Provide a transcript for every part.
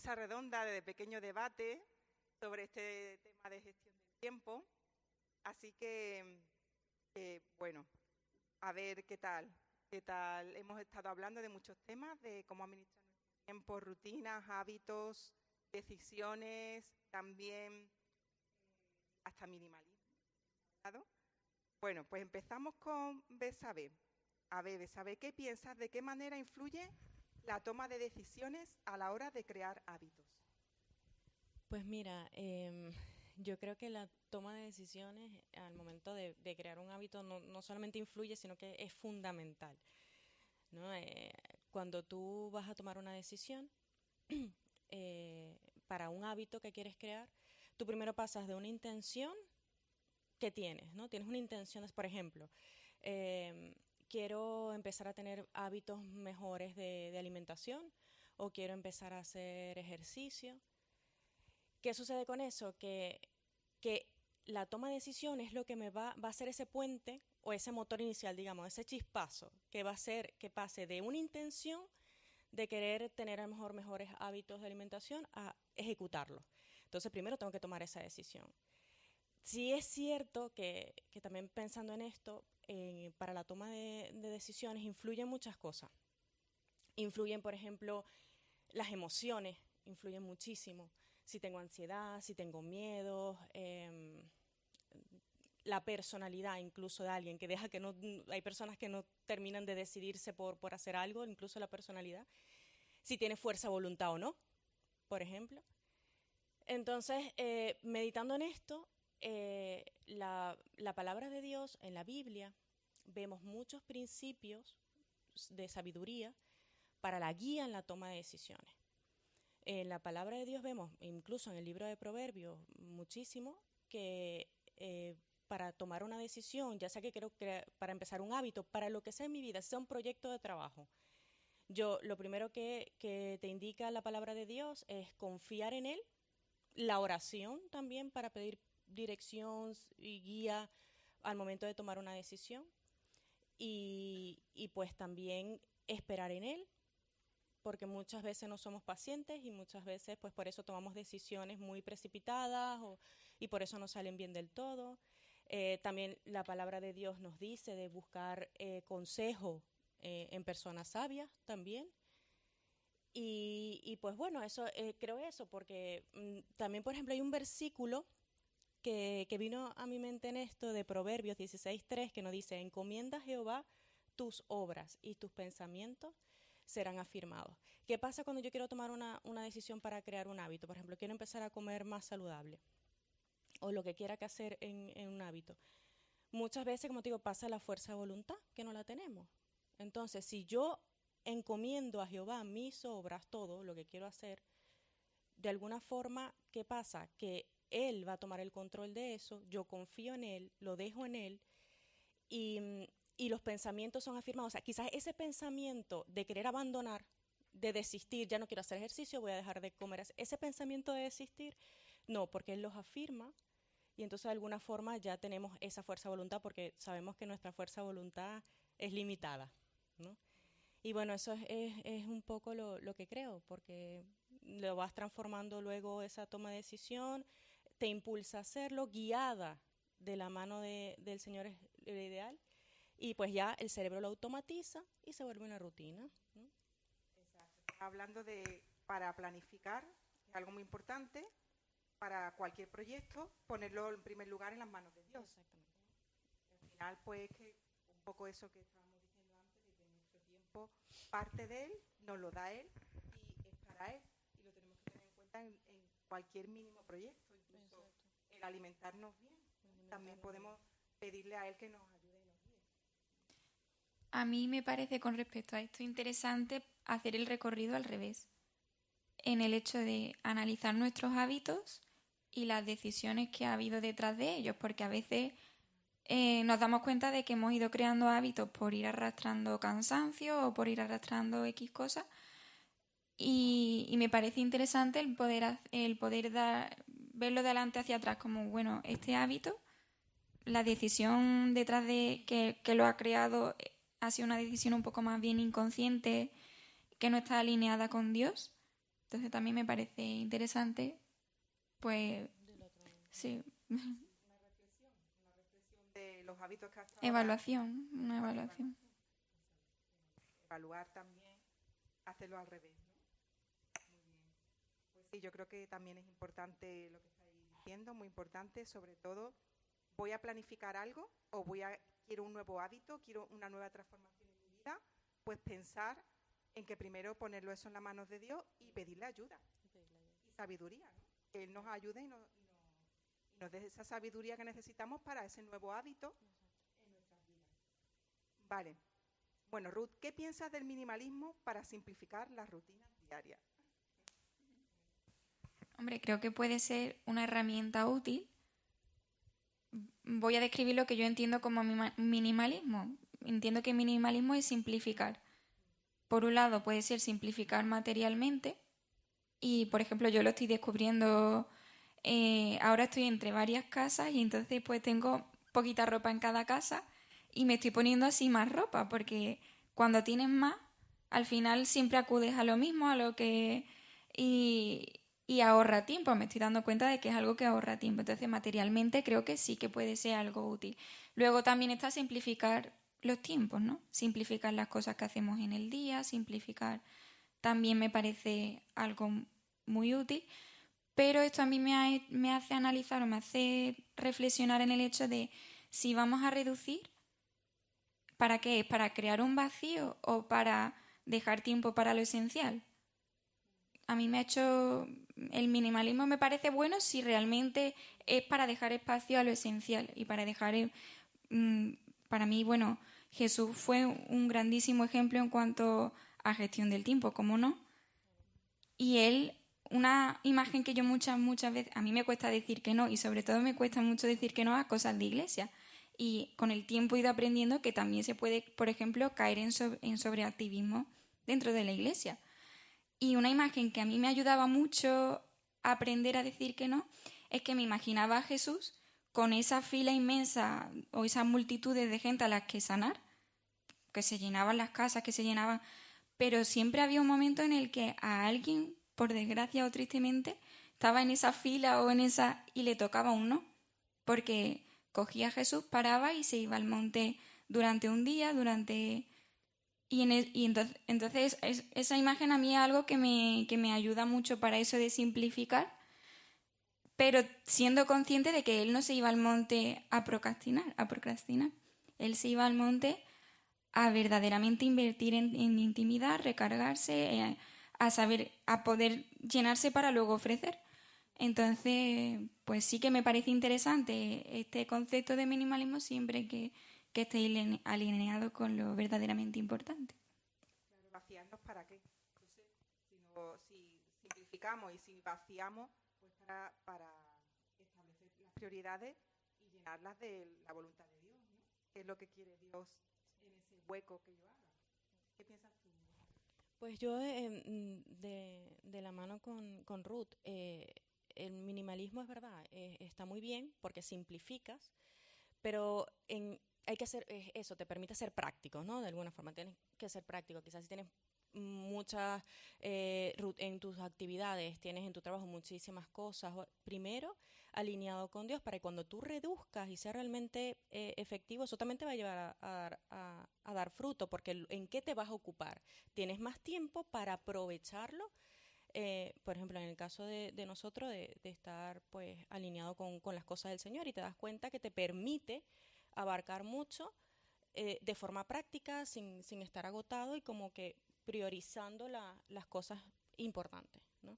mesa redonda de pequeño debate sobre este tema de gestión del tiempo. Así que, bueno, a ver qué tal. Hemos estado hablando de muchos temas, de cómo administrar nuestro tiempo, rutinas, hábitos, decisiones, también hasta minimalismo. Bueno, pues empezamos con Betsabe. A ver, Betsabe, ¿qué piensas? ¿De qué manera influye la toma de decisiones a la hora de crear hábitos? Pues mira, yo creo que la toma de decisiones al momento de crear un hábito no solamente influye, sino que es fundamental, ¿no? Cuando tú vas a tomar una decisión para un hábito que quieres crear, tú primero pasas de una intención que tienes, ¿no? Tienes una intención, por ejemplo, quiero empezar a tener hábitos mejores de alimentación o quiero empezar a hacer ejercicio. ¿Qué sucede con eso? Que la toma de decisión es lo que me va a hacer ese puente o ese motor inicial, digamos, ese chispazo que va a hacer que pase de una intención de querer tener a lo mejor mejores hábitos de alimentación a ejecutarlo. Entonces primero tengo que tomar esa decisión. Sí es cierto que también pensando en esto, para la toma de decisiones influyen muchas cosas. Influyen, por ejemplo, las emociones, influyen muchísimo. Si tengo ansiedad, si tengo miedo, la personalidad incluso de alguien que deja que no, hay personas que no terminan de decidirse por hacer algo, incluso la personalidad, si tiene fuerza de voluntad o no, por ejemplo. Entonces, meditando en esto, la palabra de Dios en la Biblia, vemos muchos principios de sabiduría para la guía en la toma de decisiones. En la palabra de Dios vemos, incluso en el libro de Proverbios, muchísimo, que para tomar una decisión, ya sea que quiero para empezar un hábito, para lo que sea en mi vida, sea un proyecto de trabajo, yo lo primero que te indica la palabra de Dios es confiar en Él, la oración también para pedir dirección y guía al momento de tomar una decisión y pues también esperar en Él, porque muchas veces no somos pacientes y muchas veces pues por eso tomamos decisiones muy precipitadas y por eso no salen bien del todo. También la palabra de Dios nos dice de buscar consejo en personas sabias también. Y pues bueno, eso creo eso, porque también, por ejemplo, hay un versículo que vino a mi mente en esto de Proverbios 16:3 que nos dice, encomienda a Jehová tus obras y tus pensamientos serán afirmados. ¿Qué pasa cuando yo quiero tomar una decisión para crear un hábito? Por ejemplo, quiero empezar a comer más saludable o lo que quiera que hacer en un hábito. Muchas veces, como te digo, pasa la fuerza de voluntad, que no la tenemos. Entonces, si yo encomiendo a Jehová mis obras, todo lo que quiero hacer, de alguna forma, ¿qué pasa? Que Él va a tomar el control de eso, yo confío en Él, lo dejo en Él y los pensamientos son afirmados. O sea, quizás ese pensamiento de querer abandonar, de desistir, ya no quiero hacer ejercicio, voy a dejar de comer, ese pensamiento de desistir, no, porque Él los afirma y entonces de alguna forma ya tenemos esa fuerza de voluntad porque sabemos que nuestra fuerza de voluntad es limitada, ¿no? Y bueno, eso es un poco lo que creo, porque lo vas transformando luego esa toma de decisión, te impulsa a hacerlo, guiada de la mano del Señor es lo ideal, y pues ya el cerebro lo automatiza y se vuelve una rutina, ¿no? Exacto. Hablando de, para planificar, es algo muy importante, para cualquier proyecto, ponerlo en primer lugar en las manos de Dios. Exactamente. Al final, pues, que un poco eso que estábamos diciendo antes, de que nuestro tiempo parte de Él, nos lo da Él y es para Él. Y lo tenemos que tener en cuenta en cualquier mínimo proyecto, incluso Exacto. el alimentarnos bien. También podemos pedirle a Él que nos ayude y nos guíe. A mí me parece con respecto a esto interesante hacer el recorrido al revés, en el hecho de analizar nuestros hábitos y las decisiones que ha habido detrás de ellos, porque a veces nos damos cuenta de que hemos ido creando hábitos por ir arrastrando cansancio o por ir arrastrando X cosas y me parece interesante el poder verlo de adelante hacia atrás como, bueno, este hábito, la decisión detrás de que lo ha creado ha sido una decisión un poco más bien inconsciente que no está alineada con Dios. Entonces también me parece interesante, pues, sí, De los hábitos que hasta ahora, una evaluación. evaluar también, hacerlo al revés, ¿no? Muy bien. Pues sí, yo creo que también es importante lo que estáis diciendo, muy importante, sobre todo, voy a planificar algo o quiero un nuevo hábito, quiero una nueva transformación en mi vida, pues pensar en que primero ponerlo eso en las manos de Dios y pedirle ayuda y sabiduría, ¿no? Que Él nos ayude y nos dé esa sabiduría que necesitamos para ese nuevo hábito en nuestras vidas. Vale. Bueno, Ruth, ¿qué piensas del minimalismo para simplificar las rutinas diarias? Hombre, creo que puede ser una herramienta útil. Voy a describir lo que yo entiendo como minimalismo. Entiendo que minimalismo es simplificar. Por un lado puede ser simplificar materialmente y, por ejemplo, yo lo estoy descubriendo, ahora estoy entre varias casas y entonces pues tengo poquita ropa en cada casa y me estoy poniendo así más ropa porque cuando tienes más, al final siempre acudes a lo mismo, a lo que... Y ahorra tiempo, me estoy dando cuenta de que es algo que ahorra tiempo. Entonces, materialmente creo que sí que puede ser algo útil. Luego también está simplificar los tiempos, ¿no? Simplificar las cosas que hacemos en el día, simplificar también me parece algo muy útil. Pero esto a mí me hace analizar o me hace reflexionar en el hecho de si vamos a reducir, ¿para qué? ¿Es para crear un vacío o para dejar tiempo para lo esencial? A mí el minimalismo me parece bueno si realmente es para dejar espacio a lo esencial y para dejar, para mí, bueno, Jesús fue un grandísimo ejemplo en cuanto a gestión del tiempo, ¿cómo no? Y él, una imagen que yo muchas veces, a mí me cuesta decir que no y sobre todo me cuesta mucho decir que no a cosas de iglesia. Y con el tiempo he ido aprendiendo que también se puede, por ejemplo, caer en sobreactivismo dentro de la iglesia. Y una imagen que a mí me ayudaba mucho a aprender a decir que no es que me imaginaba a Jesús con esa fila inmensa o esas multitudes de gente a las que sanar, que se llenaban las casas, que se llenaban, pero siempre había un momento en el que a alguien, por desgracia o tristemente, estaba en esa fila o en esa y le tocaba un no, porque cogía a Jesús, paraba y se iba al monte durante un día, entonces esa imagen a mí es algo que me ayuda mucho para eso de simplificar, pero siendo consciente de que él no se iba al monte a procrastinar. Él se iba al monte a verdaderamente invertir en intimidad, recargarse, a poder llenarse para luego ofrecer. Entonces, pues sí que me parece interesante este concepto de minimalismo siempre que esté alineado con lo verdaderamente importante. Claro, ¿vaciarnos para qué? Entonces, si simplificamos y si vaciamos, pues para establecer las prioridades y llenarlas de la voluntad de Dios, ¿no? ¿Qué es lo que quiere Dios en ese hueco que yo haga? ¿Qué piensas tú? Pues yo, de la mano con Ruth, el minimalismo es verdad, está muy bien porque simplificas, pero hay que hacer eso, te permite ser práctico, ¿no? De alguna forma tienes que ser práctico. Quizás si tienes muchas, en tus actividades, tienes en tu trabajo muchísimas cosas, primero alineado con Dios para que cuando tú reduzcas y sea realmente efectivo, eso también te va a llevar a dar fruto, porque ¿en qué te vas a ocupar? Tienes más tiempo para aprovecharlo. Por ejemplo, en el caso de nosotros, de estar pues alineado con las cosas del Señor, y te das cuenta que te permite abarcar mucho de forma práctica, sin estar agotado y como que priorizando las cosas importantes, ¿no?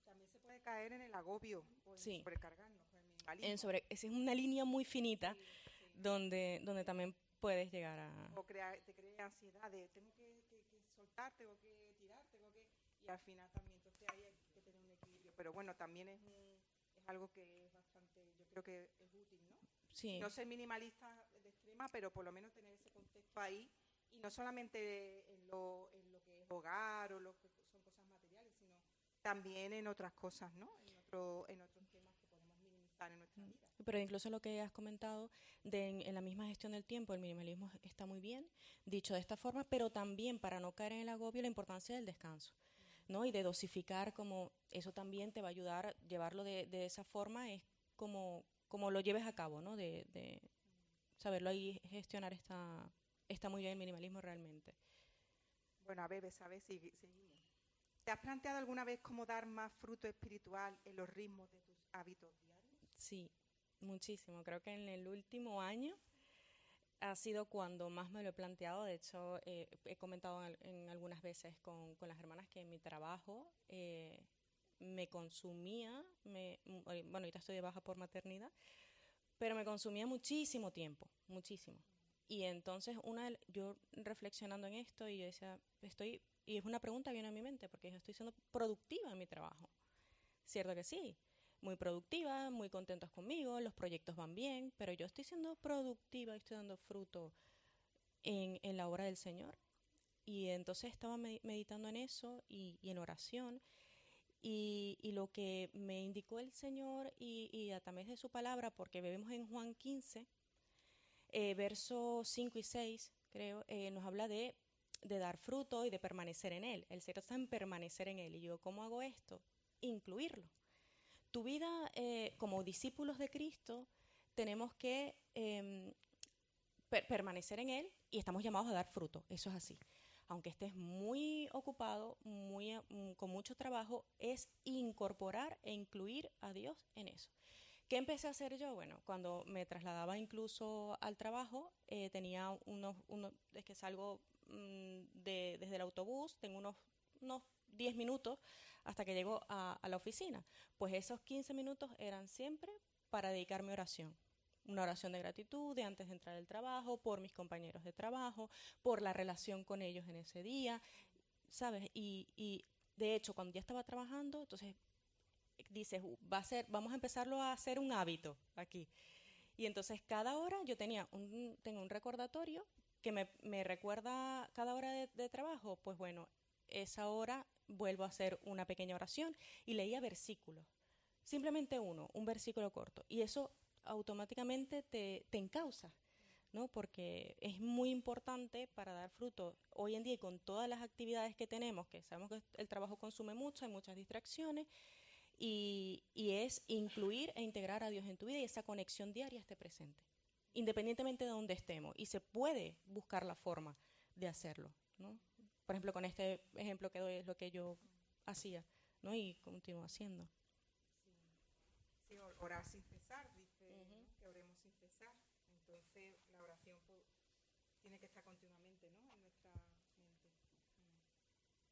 También se puede caer en el agobio o en Sí. sobrecargarnos con el minimalismo. Esa es una línea muy finita, Sí, sí. donde también puedes llegar a... O te crea ansiedad de tengo que soltar, tengo que tirar, y al final también, entonces ahí hay que tener un equilibrio. Pero bueno, también es algo que es bastante, yo creo que es útil, ¿no? Sí. No ser minimalista de extrema, pero por lo menos tener ese concepto ahí, y no solamente en lo que es hogar o lo que son cosas materiales, sino también en otras cosas, ¿no? En otros temas que podemos minimizar en nuestra vida. Pero incluso lo que has comentado en la misma gestión del tiempo, el minimalismo está muy bien, dicho de esta forma, pero también para no caer en el agobio, la importancia del descanso. ¿no? Y de dosificar, como eso también te va a ayudar, llevarlo de esa forma es como lo lleves a cabo, ¿no? De saberlo ahí gestionar está muy bien el minimalismo realmente. Bueno, a ver, ¿sabes? Seguimos. ¿Te has planteado alguna vez cómo dar más fruto espiritual en los ritmos de tus hábitos diarios? Sí, muchísimo. Creo que en el último año ha sido cuando más me lo he planteado. De hecho, he comentado en algunas veces con las hermanas que mi trabajo me consumía, bueno, ahorita estoy de baja por maternidad, pero me consumía muchísimo tiempo, muchísimo. Y entonces yo reflexionando en esto y yo decía, y es una pregunta que viene a mi mente, porque yo estoy siendo productiva en mi trabajo. Cierto que sí, muy productiva, muy contentos conmigo, los proyectos van bien, pero yo estoy siendo productiva y estoy dando fruto en la obra del Señor. Y entonces estaba meditando en eso y en oración. Y lo que me indicó el Señor y a través de su palabra, porque vemos en Juan 15, versos 5 y 6, creo, nos habla de dar fruto y de permanecer en Él. El secreto está en permanecer en Él. Y yo, ¿cómo hago esto? Incluirlo. Tu vida como discípulos de Cristo, tenemos que permanecer en Él y estamos llamados a dar fruto. Eso es así. Aunque estés muy ocupado, con mucho trabajo, es incorporar e incluir a Dios en eso. ¿Qué empecé a hacer yo? Bueno, cuando me trasladaba incluso al trabajo, tenía es que salgo desde el autobús, tengo unos 10 minutos hasta que llego a la oficina. Pues esos 15 minutos eran siempre para dedicarme a oración. Una oración de gratitud de antes de entrar al trabajo, por mis compañeros de trabajo, por la relación con ellos en ese día, ¿sabes? Y de hecho, cuando ya estaba trabajando, entonces dices, vamos a empezarlo a hacer un hábito aquí. Y entonces cada hora yo tengo un recordatorio que me recuerda cada hora de trabajo, pues bueno, esa hora vuelvo a hacer una pequeña oración y leía versículos. Simplemente un versículo corto. Y eso automáticamente te encausa, ¿no? Porque es muy importante para dar fruto hoy en día y con todas las actividades que tenemos, que sabemos que el trabajo consume mucho, hay muchas distracciones, y es incluir e integrar a Dios en tu vida y esa conexión diaria esté presente, independientemente de dónde estemos. Y se puede buscar la forma de hacerlo, ¿no? Por ejemplo, con este ejemplo que doy es lo que yo hacía, ¿no? Y continúo haciendo. Sí, orar sin cesar, dice, ¿no? Que oremos sin cesar. Entonces, la oración tiene que estar continuamente, ¿no? En nuestra mente.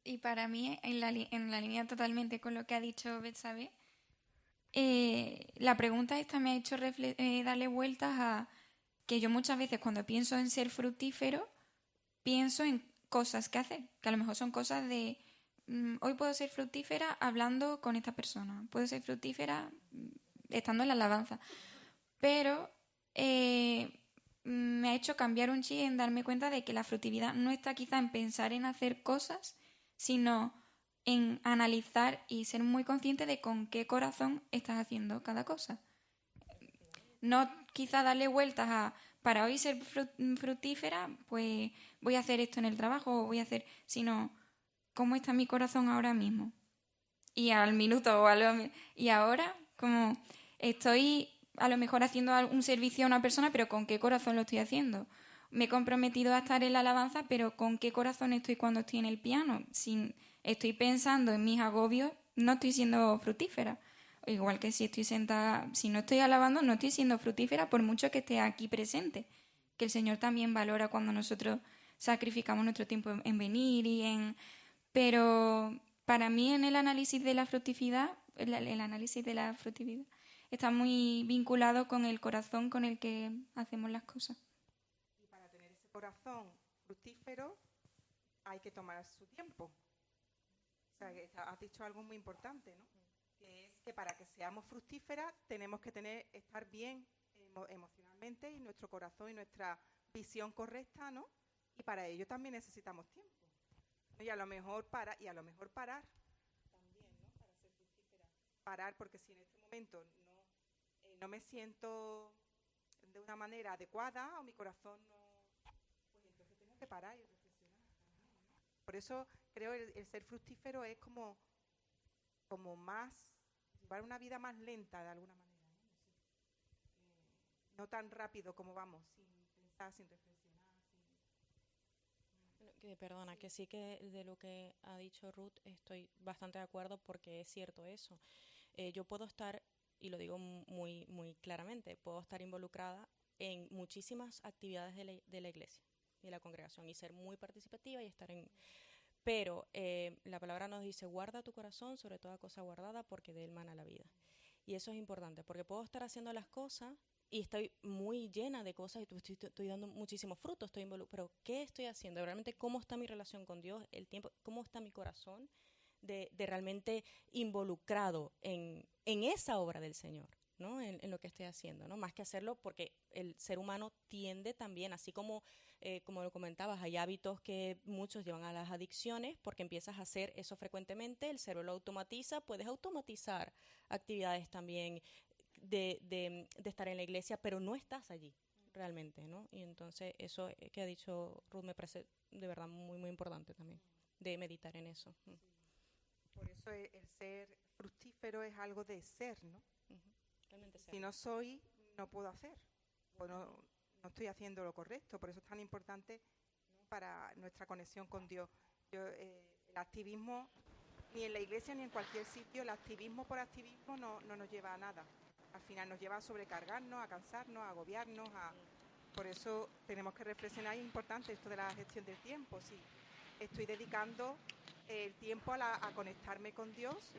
Y para mí, en la línea totalmente con lo que ha dicho Betsabe, la pregunta esta me ha hecho darle vueltas a que yo muchas veces cuando pienso en ser fructífero, pienso en cosas que hacer, que a lo mejor son cosas de hoy puedo ser fructífera hablando con esta persona, puedo ser fructífera estando en la alabanza, pero me ha hecho cambiar un chip en darme cuenta de que la fructividad no está quizá en pensar en hacer cosas, sino en analizar y ser muy consciente de con qué corazón estás haciendo cada cosa. No quizá darle vueltas a, para hoy ser fructífera, pues voy a hacer esto en el trabajo o voy a hacer, sino cómo está mi corazón ahora mismo. Y al minuto y ahora, como estoy a lo mejor haciendo un servicio a una persona, pero ¿con qué corazón lo estoy haciendo? Me he comprometido a estar en la alabanza, pero ¿con qué corazón estoy cuando estoy en el piano? Si estoy pensando en mis agobios, no estoy siendo fructífera. Igual que si estoy sentada, si no estoy alabando, no estoy siendo fructífera por mucho que esté aquí presente. Que el Señor también valora cuando nosotros sacrificamos nuestro tiempo en venir y en... Pero para mí en el análisis de la fructividad, el análisis de la fructividad está muy vinculado con el corazón con el que hacemos las cosas. Y para tener ese corazón fructífero hay que tomar su tiempo. O sea, que has dicho algo muy importante, ¿no? Que es que para que seamos fructíferas tenemos que estar bien emocionalmente y nuestro corazón y nuestra visión correcta, ¿no? Y para ello también necesitamos tiempo. Y a lo mejor parar también, ¿no? Para ser fructífera. Parar, porque si en este momento no me siento de una manera adecuada o mi corazón no, pues entonces tengo que parar y reflexionar también, ¿no? Por eso creo el ser fructífero es como más, llevar una vida más lenta de alguna manera, ¿no? No tan rápido como vamos, sin pensar, sin reflexionar. Perdona, que sí que de lo que ha dicho Ruth estoy bastante de acuerdo porque es cierto eso. Yo puedo estar, y lo digo muy, muy claramente, puedo estar involucrada en muchísimas actividades de la iglesia y de la congregación y ser muy participativa y estar en... Pero la palabra nos dice, guarda tu corazón sobre toda cosa guardada porque de él mana la vida. Y eso es importante porque puedo estar haciendo las cosas y estoy muy llena de cosas y estoy dando muchísimos frutos, pero ¿qué estoy haciendo? Realmente, ¿cómo está mi relación con Dios? El tiempo, ¿cómo está mi corazón de realmente involucrado en esa obra del Señor? ¿No? En lo que estoy haciendo, ¿no? Más que hacerlo porque el ser humano tiende también, así como lo comentabas, hay hábitos que muchos llevan a las adicciones porque empiezas a hacer eso frecuentemente, el cerebro lo automatiza, puedes automatizar actividades también de estar en la iglesia, pero no estás allí realmente, ¿no? Y entonces eso que ha dicho Ruth me parece de verdad muy, muy importante también, de meditar en eso. Sí. Por eso el ser fructífero es algo de ser, ¿no? Si no soy, no puedo hacer, o no estoy haciendo lo correcto. Por eso es tan importante, ¿no?, para nuestra conexión con Dios. El activismo, ni en la iglesia ni en cualquier sitio, el activismo por activismo no nos lleva a nada. Al final nos lleva a sobrecargarnos, a cansarnos, a agobiarnos. Por eso tenemos que reflexionar. Es importante esto de la gestión del tiempo. Si estoy dedicando el tiempo a conectarme con Dios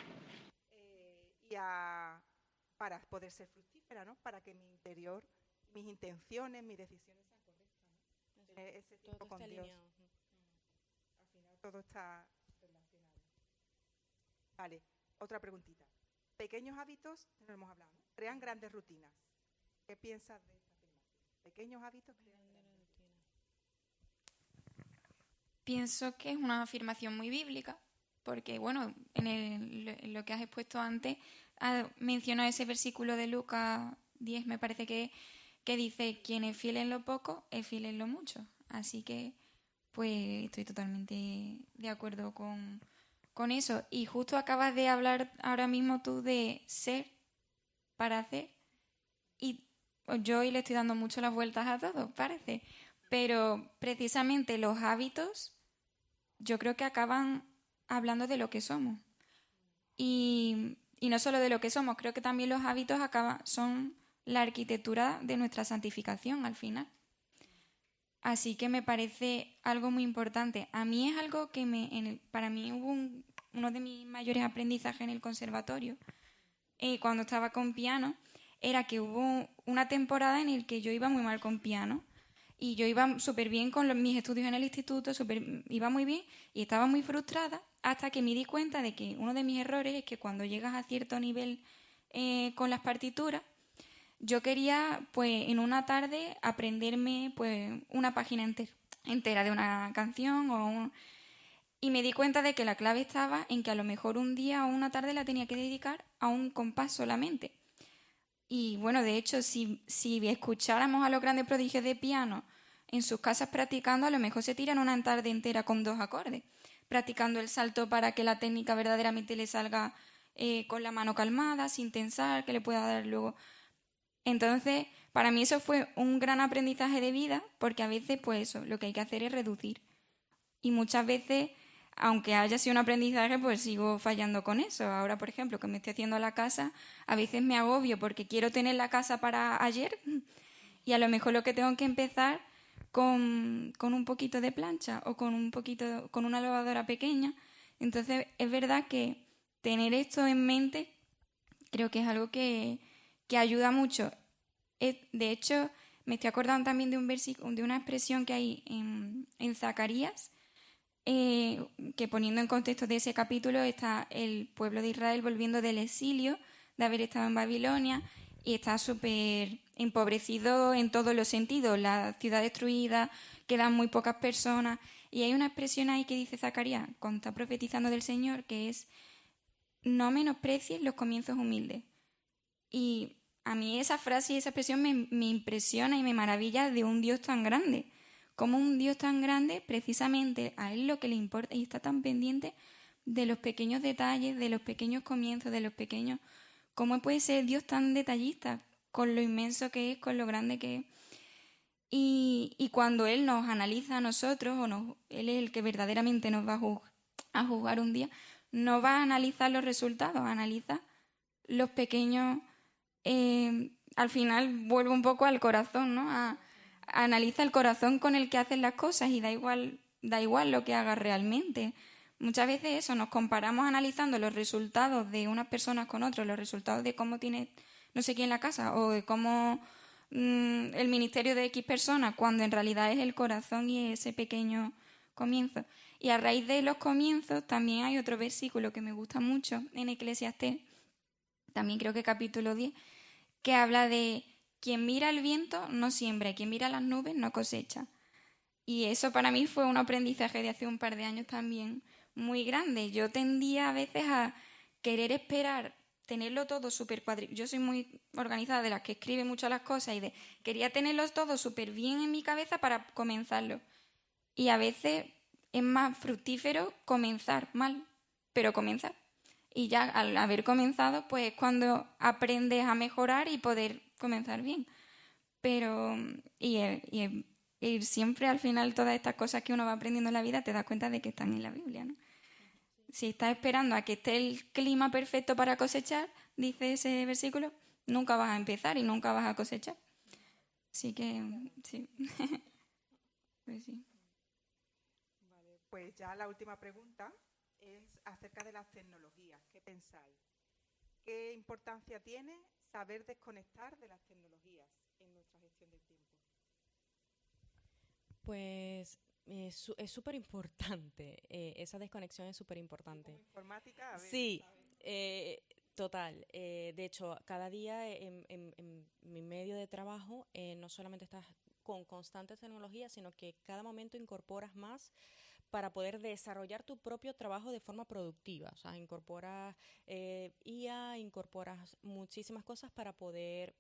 para poder ser fructífera, ¿no? Para que mi interior, mis intenciones, mis decisiones sean correctas, ¿no? Tener ese tiempo con Dios. Al final todo está relacionado. Vale, otra preguntita. Pequeños hábitos, no hemos hablado, ¿no? Crean grandes rutinas. ¿Qué piensas de esta afirmación? Pequeños hábitos crean grandes rutinas. Pienso que es una afirmación muy bíblica, porque, bueno, en lo que has expuesto antes, menciona ese versículo de Lucas 10, me parece que dice, quien es fiel en lo poco, es fiel en lo mucho. Así que, pues, estoy totalmente de acuerdo con eso. Y justo acabas de hablar ahora mismo tú de ser para hacer. Y yo hoy le estoy dando mucho las vueltas a todo, parece. Pero precisamente los hábitos, yo creo que acaban hablando de lo que somos. Y no solo de lo que somos, creo que también los hábitos son la arquitectura de nuestra santificación al final. Así que me parece algo muy importante. A mí es algo que para mí hubo uno de mis mayores aprendizajes en el conservatorio, cuando estaba con piano, era que hubo una temporada en la que yo iba muy mal con piano. Y yo iba súper bien con mis estudios en el instituto, iba muy bien y estaba muy frustrada hasta que me di cuenta de que uno de mis errores es que cuando llegas a cierto nivel con las partituras, yo quería pues en una tarde aprenderme pues una página entera de una canción y me di cuenta de que la clave estaba en que a lo mejor un día o una tarde la tenía que dedicar a un compás solamente. Y bueno, de hecho, si escucháramos a los grandes prodigios de piano en sus casas practicando, a lo mejor se tiran una tarde entera con 2 acordes, practicando el salto para que la técnica verdaderamente le salga con la mano calmada, sin tensar, que le pueda dar luego. Entonces, para mí eso fue un gran aprendizaje de vida, porque a veces, pues eso, lo que hay que hacer es reducir. Y muchas veces, aunque haya sido un aprendizaje, pues sigo fallando con eso. Ahora, por ejemplo, que me estoy haciendo la casa, a veces me agobio porque quiero tener la casa para ayer y a lo mejor lo que tengo que empezar con un poquito de plancha o con una lavadora pequeña. Entonces, es verdad que tener esto en mente creo que es algo que ayuda mucho. De hecho, me estoy acordando también de un versículo, de una expresión que hay en Zacarías, que poniendo en contexto de ese capítulo está el pueblo de Israel volviendo del exilio, de haber estado en Babilonia, y está súper empobrecido en todos los sentidos, la ciudad destruida, quedan muy pocas personas, y hay una expresión ahí que dice Zacarías, cuando está profetizando del Señor, que es: no menosprecies los comienzos humildes. Y a mí esa frase y esa expresión me impresiona y me maravilla de un Dios tan grande, como un Dios tan grande, precisamente a Él lo que le importa y está tan pendiente de los pequeños detalles, de los pequeños comienzos, de los pequeños... ¿Cómo puede ser Dios tan detallista con lo inmenso que es, con lo grande que es? Y cuando Él nos analiza a nosotros, Él es el que verdaderamente nos va a juzgar un día, no va a analizar los resultados, analiza los pequeños... al final vuelvo un poco al corazón, ¿no? Analiza el corazón con el que haces las cosas y da igual lo que hagas realmente. Muchas veces eso, nos comparamos analizando los resultados de unas personas con otros, los resultados de cómo tiene no sé quién en la casa o de cómo el ministerio de X personas, cuando en realidad es el corazón y ese pequeño comienzo. Y a raíz de los comienzos también hay otro versículo que me gusta mucho en Eclesiastés, también creo que capítulo 10, que habla de quien mira el viento no siembra, quien mira las nubes no cosecha. Y eso para mí fue un aprendizaje de hace un par de años también muy grande. Yo tendía a veces a querer esperar, tenerlo todo súper cuadriculado. Yo soy muy organizada, de las que escribe mucho las cosas, y quería tenerlos todo súper bien en mi cabeza para comenzarlo. Y a veces es más fructífero comenzar mal, pero comenzar. Y ya al haber comenzado, pues es cuando aprendes a mejorar y poder comenzar bien. Pero, y siempre al final todas estas cosas que uno va aprendiendo en la vida te das cuenta de que están en la Biblia, ¿no? Si estás esperando a que esté el clima perfecto para cosechar, dice ese versículo, nunca vas a empezar y nunca vas a cosechar. Así que, sí. Pues sí. Vale, pues ya la última pregunta es acerca de las tecnologías. ¿Qué pensáis? ¿Qué importancia tiene saber desconectar de las tecnologías en nuestra gestión del tiempo? Pues es súper importante, esa desconexión es súper importante. ¿Como informática? A ver, Sí, total. De hecho, cada día en mi medio de trabajo no solamente estás con constantes tecnologías, sino que cada momento incorporas más para poder desarrollar tu propio trabajo de forma productiva. O sea, incorporas IA, incorporas muchísimas cosas para poder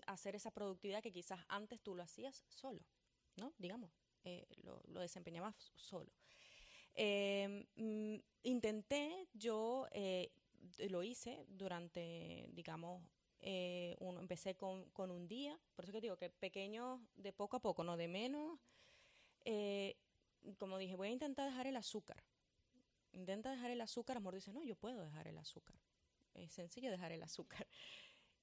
hacer esa productividad que quizás antes tú lo hacías solo, ¿no? Digamos, lo desempeñabas solo. Intenté, yo lo hice durante, digamos, empecé con un día, por eso que digo que pequeño, de poco a poco, no de menos. Como dije, voy a intentar dejar el azúcar. Intenta dejar el azúcar, amor dice, no, yo puedo dejar el azúcar. Es sencillo dejar el azúcar.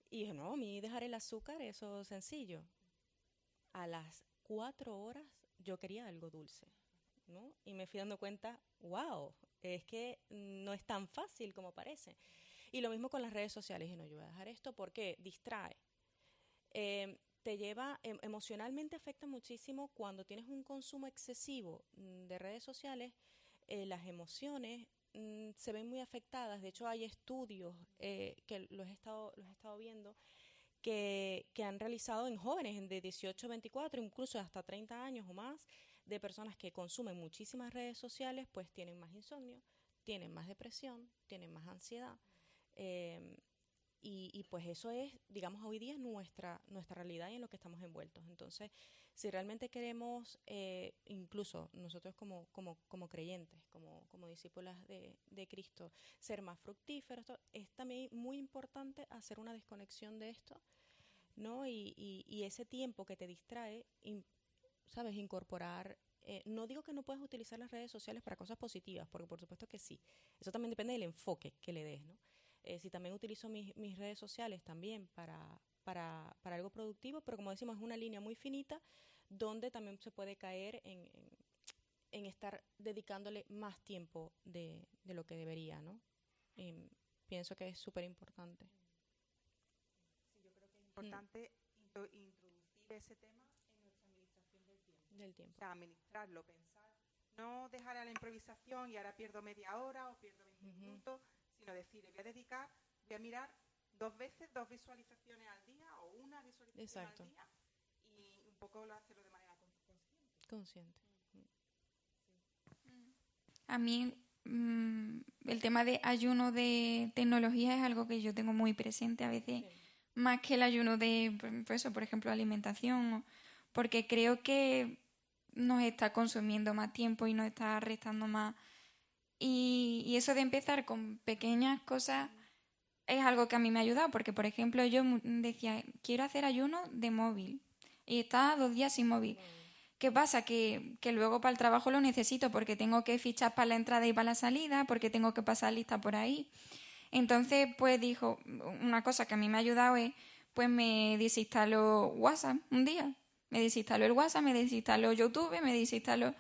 Y dije, no, a mí dejar el azúcar, eso es sencillo. A las 4 horas yo quería algo dulce, ¿no? Y me fui dando cuenta, wow, es que no es tan fácil como parece. Y lo mismo con las redes sociales. Dije, no, yo voy a dejar esto porque distrae. Te lleva, emocionalmente afecta muchísimo cuando tienes un consumo excesivo de redes sociales, las emociones se ven muy afectadas. De hecho, hay estudios que los he estado viendo que han realizado en jóvenes de 18 a 24, incluso hasta 30 años o más, de personas que consumen muchísimas redes sociales, pues tienen más insomnio, tienen más depresión, tienen más ansiedad. Y pues eso es, digamos, hoy día nuestra realidad y en lo que estamos envueltos. Entonces, si realmente queremos, incluso nosotros como creyentes, como discípulas de Cristo, ser más fructíferos, es también muy importante hacer una desconexión de esto, ¿no? Y ese tiempo que te distrae, ¿sabes? Incorporar. No digo que no puedas utilizar las redes sociales para cosas positivas, porque por supuesto que sí. Eso también depende del enfoque que le des, ¿no? Si también utilizo mis redes sociales también para algo productivo, pero como decimos, es una línea muy finita donde también se puede caer en estar dedicándole más tiempo de lo que debería, ¿no? Pienso que es súper importante. Sí, yo creo que es importante introducir ese tema en nuestra administración del tiempo. O sea, administrarlo, pensar, no dejar a la improvisación y ahora pierdo media hora o pierdo 20 minutos, sino decir, voy a dedicar, voy a mirar 2 veces, 2 visualizaciones al día o una visualización Exacto. al día y un poco hacerlo de manera consciente. A mí el tema de ayuno de tecnología es algo que yo tengo muy presente a veces, sí. Más que el ayuno de, pues eso, por ejemplo, alimentación, porque creo que nos está consumiendo más tiempo y nos está restando más. Y eso de empezar con pequeñas cosas es algo que a mí me ha ayudado, porque por ejemplo yo decía, quiero hacer ayuno de móvil y estaba 2 días sin móvil. ¿Qué pasa? Que luego para el trabajo lo necesito porque tengo que fichar para la entrada y para la salida, porque tengo que pasar lista por ahí. Entonces, pues dijo, una cosa que a mí me ha ayudado es, pues me desinstaló WhatsApp un día. Me desinstaló el WhatsApp, me desinstaló YouTube, me desinstaló...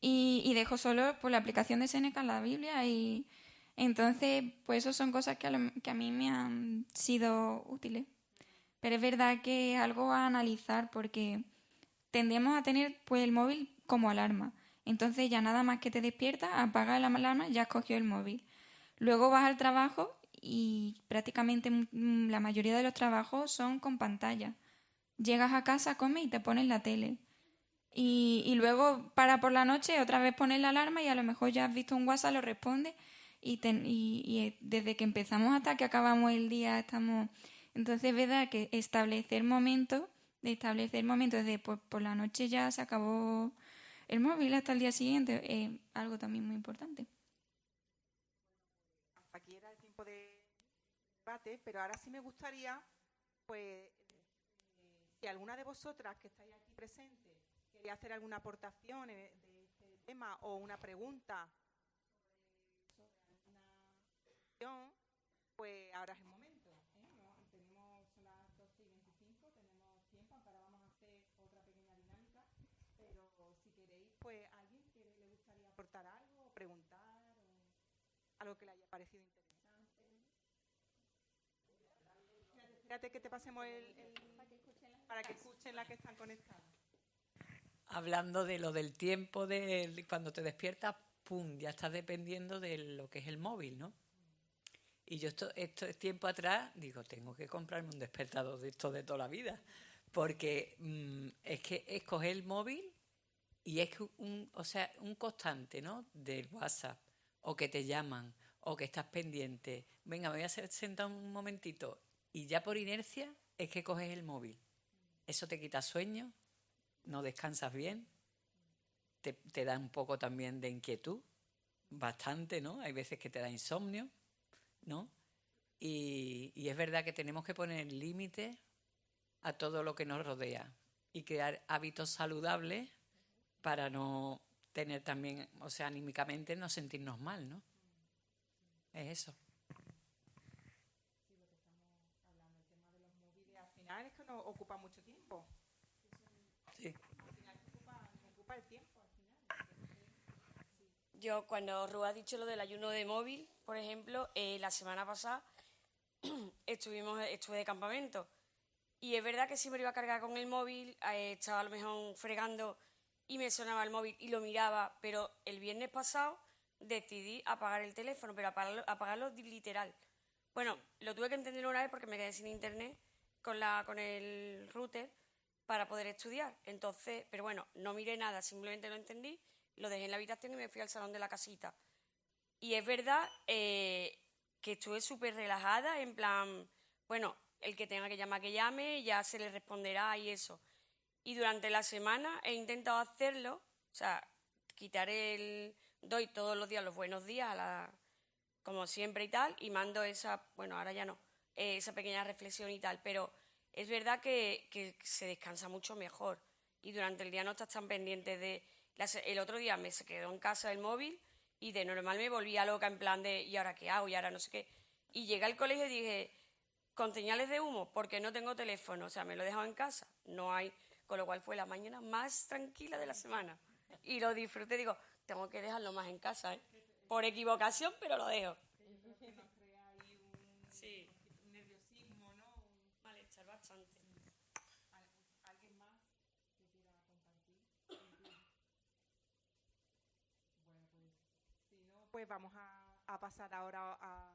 Y dejo solo pues, la aplicación de Seneca en la Biblia y entonces pues eso son cosas que a mí me han sido útiles. Pero es verdad que es algo a analizar porque tendemos a tener pues el móvil como alarma. Entonces ya nada más que te despiertas, apagas la alarma, ya has cogido el móvil. Luego vas al trabajo y prácticamente la mayoría de los trabajos son con pantalla. Llegas a casa, comes y te pones la tele. Y luego para por la noche otra vez pones la alarma y a lo mejor ya has visto un WhatsApp, lo respondes y desde que empezamos hasta que acabamos el día estamos... Entonces es verdad que establecer momentos de pues por la noche ya se acabó el móvil hasta el día siguiente es algo también muy importante. Aquí era el tiempo de debate, pero ahora sí me gustaría, pues, si alguna de vosotras que estáis aquí presentes quería hacer alguna aportación de este tema o una pregunta sobre alguna cuestión, pues ahora es el momento. Tenemos las 12:25, tenemos tiempo, aunque ahora vamos a hacer otra pequeña dinámica, pero si queréis, pues alguien que le gustaría aportar algo, o preguntar, o algo que le haya parecido interesante. Espérate que te pasemos para que escuchen las que están conectadas. Hablando de lo del tiempo, de cuando te despiertas, ¡pum!, ya estás dependiendo de lo que es el móvil, ¿no? Y yo esto es tiempo atrás, digo, tengo que comprarme un despertador de esto de toda la vida, porque es que es coger el móvil y es un constante, ¿no? Del WhatsApp, o que te llaman, o que estás pendiente. Venga, me voy a sentar un momentito. Y ya por inercia es que coges el móvil. Eso te quita sueño, no descansas bien, te da un poco también de inquietud, bastante, ¿no? Hay veces que te da insomnio, ¿no? Y es verdad que tenemos que poner límites a todo lo que nos rodea y crear hábitos saludables para no tener también, o sea, anímicamente no sentirnos mal, ¿no? Es eso. Sí, lo que estamos hablando, el tema de los móviles, al final es que nos ocupa mucho tiempo. Sí. Al final ocupa el tiempo, al final. Sí. Yo, cuando Ru ha dicho lo del ayuno de móvil, por ejemplo, la semana pasada estuve de campamento y es verdad que siempre iba a cargar con el móvil, estaba a lo mejor fregando y me sonaba el móvil y lo miraba, pero el viernes pasado decidí apagar el teléfono, pero apagarlo literal. Bueno, lo tuve que entender una vez porque me quedé sin internet con el router para poder estudiar. Entonces, pero bueno, no miré nada, simplemente lo entendí, lo dejé en la habitación y me fui al salón de la casita. Y es verdad que estuve súper relajada, en plan, bueno, el que tenga que llamar que llame, ya se le responderá y eso. Y durante la semana he intentado hacerlo, o sea, doy todos los días los buenos días, como siempre y tal, y mando bueno, ahora ya no, esa pequeña reflexión y tal, pero es verdad que se descansa mucho mejor y durante el día no estás tan pendiente de... El otro día me se quedó en casa el móvil y de normal me volvía loca en plan de ¿y ahora qué hago? Y ahora no sé qué. Y llegué al colegio y dije, con señales de humo, porque no tengo teléfono, o sea, me lo he dejado en casa, no hay, con lo cual fue la mañana más tranquila de la semana. Y lo disfruté, digo, tengo que dejarlo más en casa, ¿eh? Por equivocación, pero lo dejo. Que nos crea ahí un nerviosismo, ¿no? Malestar bastante. ¿Alguien más que quiera compartir? Bueno, pues si no, pues vamos a pasar ahora a